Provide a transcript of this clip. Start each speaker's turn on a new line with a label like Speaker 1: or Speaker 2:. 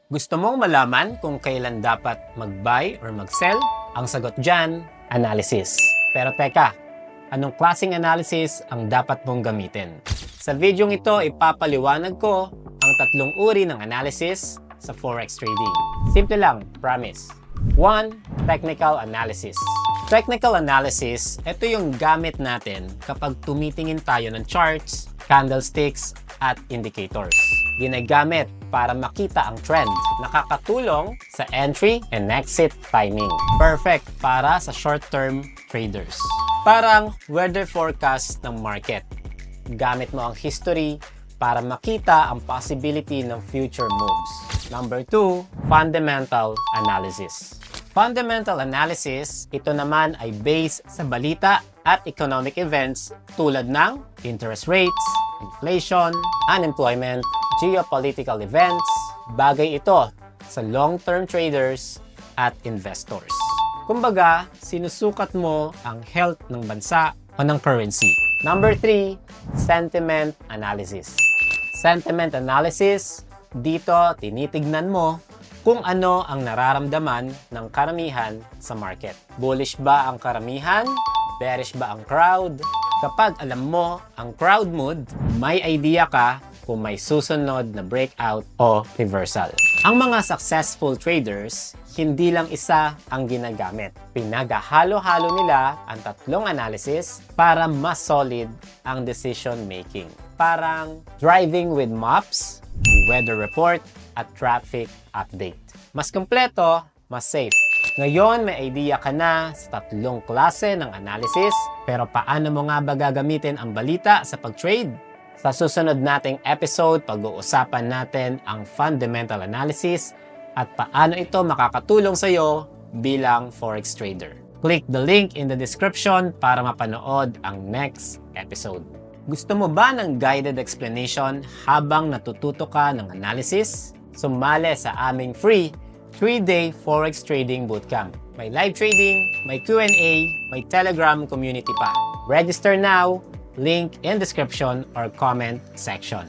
Speaker 1: Gusto mong malaman kung kailan dapat mag-buy or mag-sell? Ang sagot dyan, analysis. Pero teka, anong klaseng analysis ang dapat mong gamitin? Sa videong ito, ipapaliwanag ko ang tatlong uri ng analysis sa Forex trading. Simple lang, promise. 1. Technical analysis. Technical analysis, ito yung gamit natin kapag tumitingin tayo ng charts, candlesticks, at indicators. Ginagamit para makita ang trend. Nakakatulong sa entry and exit timing. Perfect para sa short-term traders. Parang weather forecast ng market. Gamit mo ang history para makita ang possibility ng future moves. Number 2, fundamental analysis. Fundamental analysis, ito naman ay based sa balita at economic events tulad ng interest rates, inflation, unemployment, geopolitical events. Bagay ito sa long-term traders at investors. Kumbaga, sinusukat mo ang health ng bansa o ng currency. Number 3, sentiment analysis. Sentiment analysis, dito tinitignan mo kung ano ang nararamdaman ng karamihan sa market. Bullish ba ang karamihan? Bearish ba ang crowd? Kapag alam mo ang crowd mood, may idea ka kung may susunod na breakout o reversal. Ang mga successful traders, hindi lang isa ang ginagamit. Pinaghahalo-halo nila ang tatlong analysis para mas solid ang decision making. Parang driving with maps, weather report, at traffic update. Mas kompleto, mas safe. Ngayon, may idea ka na sa tatlong klase ng analysis, pero paano mo nga ba gagamitin ang balita sa pag-trade? Sa susunod nating episode, pag-uusapan natin ang fundamental analysis at paano ito makakatulong sa iyo bilang Forex trader. Click the link in the description para mapanood ang next episode. Gusto mo ba ng guided explanation habang natututo ka ng analysis? Sumali sa aming free 3-day Forex Trading Bootcamp. May live trading, may Q&A, may Telegram community pa. Register now, link in description or comment section.